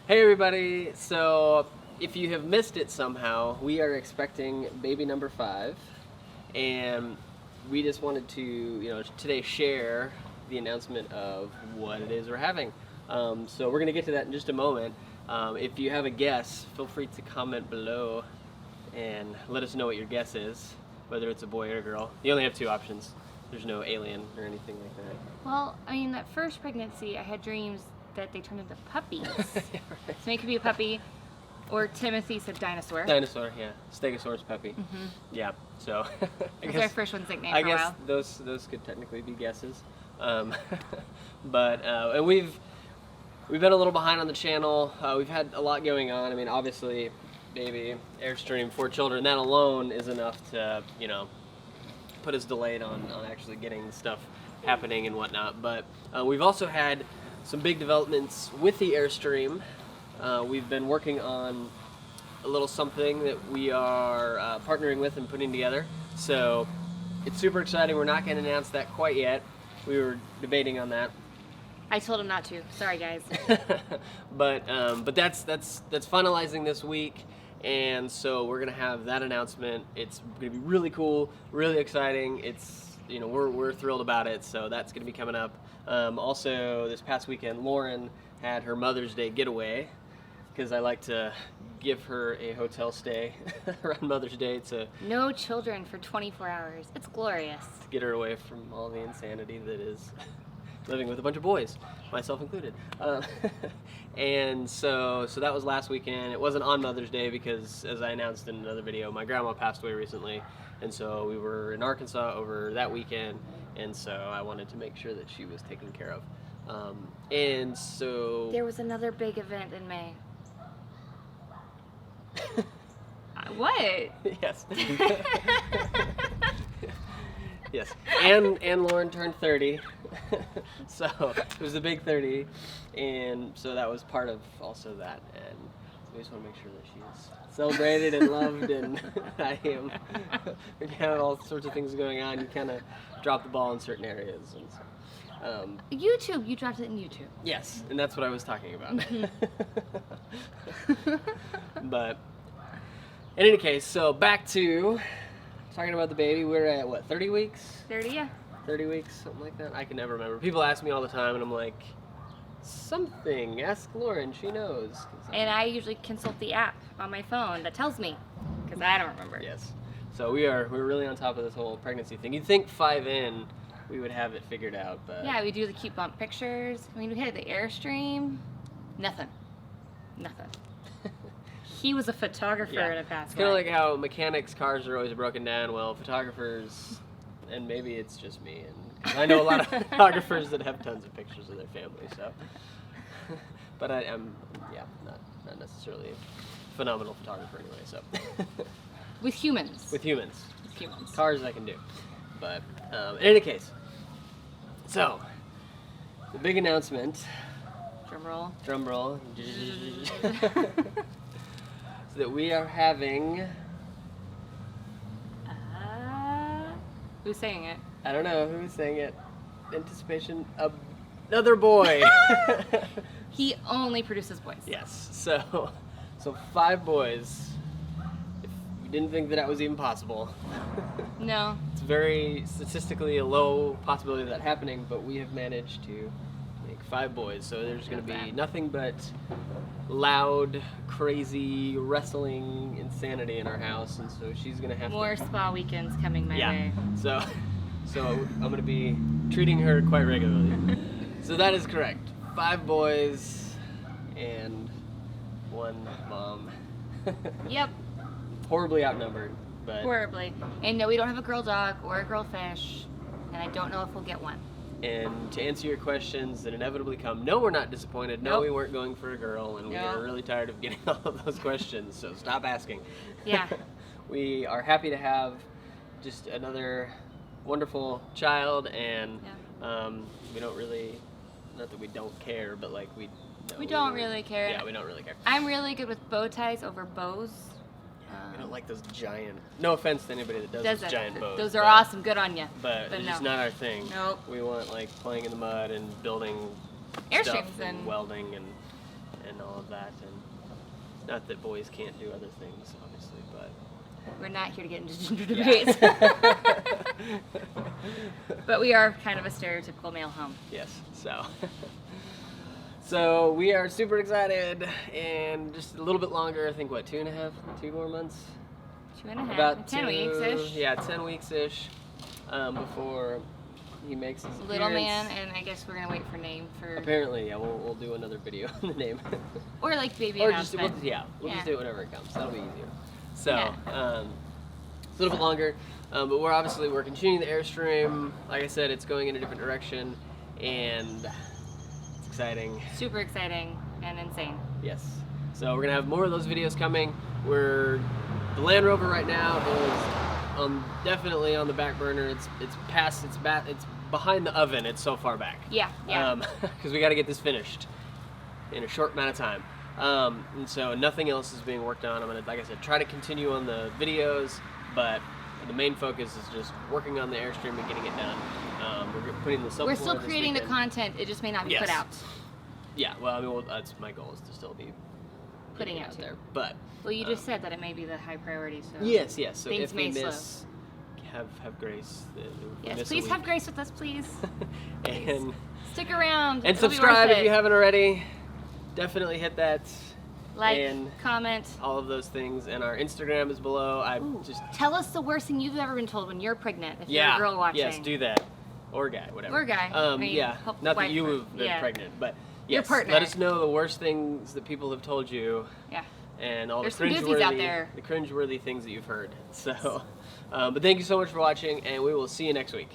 Hey everybody, so if you have missed it somehow, we are expecting baby number 5, and we just wanted to, today share the announcement of what it is we're having. So we're going to get to that in just a moment. If you have a guess, feel free to comment below and let us know what your guess is, whether it's a boy or a girl. You only have 2 options. There's no alien or anything like that. Well, I mean, that first pregnancy, I had dreams that they turned into puppies. Yeah, right. So it could be a puppy, or Timothy said dinosaur. Dinosaur, yeah. Stegosaurus puppy. Mm-hmm. Yeah, so That's our first one's nickname I for a guess while. those could technically be guesses. But and we've been a little behind on the channel. We've had a lot going on. I mean, obviously, baby, Airstream, 4 children, that alone is enough to, put us delayed on actually getting stuff happening and whatnot. But we've also had some big developments with the Airstream. We've been working on a little something that we are partnering with and putting together. So it's super exciting. We're not going to announce that quite yet. We were debating on that. I told him not to. Sorry, guys. but that's finalizing this week, and so we're gonna have that announcement. It's gonna be really cool, really exciting. It's we're thrilled about it. So that's gonna be coming up. Also, this past weekend, Lauren had her Mother's Day getaway, because I like to give her a hotel stay around Mother's Day to No children for 24 hours. It's glorious. get her away from all the insanity that is living with a bunch of boys, myself included. And so that was last weekend. It wasn't on Mother's Day because, as I announced in another video, my grandma passed away recently, and so we were in Arkansas over that weekend, and so I wanted to make sure that she was taken care of. And so There was another big event in May. What? yes. Yes, and Lauren turned 30, so it was a big 30, and so that was part of also that, and so we just want to make sure that she's celebrated and loved, and I am. We have all sorts of things going on. You kind of drop the ball in certain areas, and so. YouTube. You dropped it in YouTube. Yes, and that's what I was talking about. But in any case, so back to talking about the baby. We're at what, 30 weeks? 30, yeah. 30 weeks, something like that. I can never remember. People ask me all the time, and I'm like, something. Ask Lauren, she knows. And I usually consult the app on my phone that tells me, because I don't remember. Yes. So we're really on top of this whole pregnancy thing. You'd think 5 in, we would have it figured out, but Yeah, we do the cute bump pictures. I mean, we had the Airstream. Nothing. He was a photographer in a past It's kind of life. like how mechanics' cars are always broken down. Well, photographers, and maybe it's just me, and 'cause I know a lot of photographers that have tons of pictures of their family. So, but I'm not necessarily a phenomenal photographer anyway. So, With humans. with humans, With humans. cars I can do. But in any case, so the big announcement. Drum roll. Drum roll. So that we are having. Who's saying it? I don't know who's saying it. Anticipation of another boy. He only produces boys. Yes. So 5 boys. If you didn't think that was even possible, No. it's very statistically a low possibility of that happening. But we have managed to make 5 boys. So there's going to Not be bad. nothing but loud, crazy, wrestling insanity in our house, and so she's going to have More to. spa weekends coming my Yeah. way. So I'm going to be treating her quite regularly. So that is correct. 5 boys and 1 mom. Yep. Horribly outnumbered, but Horribly. And no, we don't have a girl dog or a girl fish. And I don't know if we'll get one. and to answer your questions that inevitably come, no, we're not disappointed. No, Nope. we weren't going for a girl, and we Nope. are really tired of getting all of those questions. So stop asking. Yeah. We are happy to have just another wonderful child, and we don't really, not that we don't care, but like we don't really care. Yeah, we don't really care. I'm really good with bow ties over bows. We don't like those giant, no offense to anybody that does those giant bows. Those are but- awesome. Good on you. But it's just no. not our thing. Nope. We want like playing in the mud and building Airstreams stuff and and- welding and all of of that. And not that boys can't do other things, obviously, but We're not here to get into gender yeah. debates. But we are kind of a stereotypical male home. Yes, so we are super excited, and just a little bit longer, I think, what, 2 more months? 2.5, About 10 weeks-ish. Yeah, 10 weeks-ish, before he makes his Little appearance. man, and I guess we're gonna wait for name for, Apparently, yeah, we'll do another video on the name. or like baby Or just, announcement. we'll just do it whenever it comes. That'll be easier. So, Yeah. it's a little bit longer, but we're continuing the Airstream. Like I said, it's going in a different direction, and it's exciting. Super exciting and insane. Yes. So we're gonna have more of those videos coming. The Land Rover right now is definitely on the back burner. It's behind the oven. It's so far back. Yeah. Because we got to get this finished in a short amount of time. And so nothing else is being worked on. I'm gonna, like I said, try to continue on the videos, but the main focus is just working on the Airstream and getting it done. We're putting the We're still creating the content. It just may not be Yes. put out. Yeah, well, I mean, that's my goal, is to still be Putting getting out too. there. But Well, you just said that it may be the high priority. So yes. So Things if we may miss, have grace. If we Yes, miss a please week. have grace with us, please. and Stick around. and It'll be subscribe worth if you it. haven't already. Definitely hit that. Like, and comment. all of those things, and our Instagram is below. Ooh, just tell us the worst thing you've ever been told when you're pregnant. If you're yeah, a girl watching. yes, do that, or guy, whatever. Or guy. I mean, yeah, hope not that wife you or- have been yeah. pregnant, but Your yes, partner. let us know the worst things that people have told you, Yeah. and all There's the some doozies out there. the cringeworthy things that you've heard. So, but thank you so much for watching, and we will see you next week.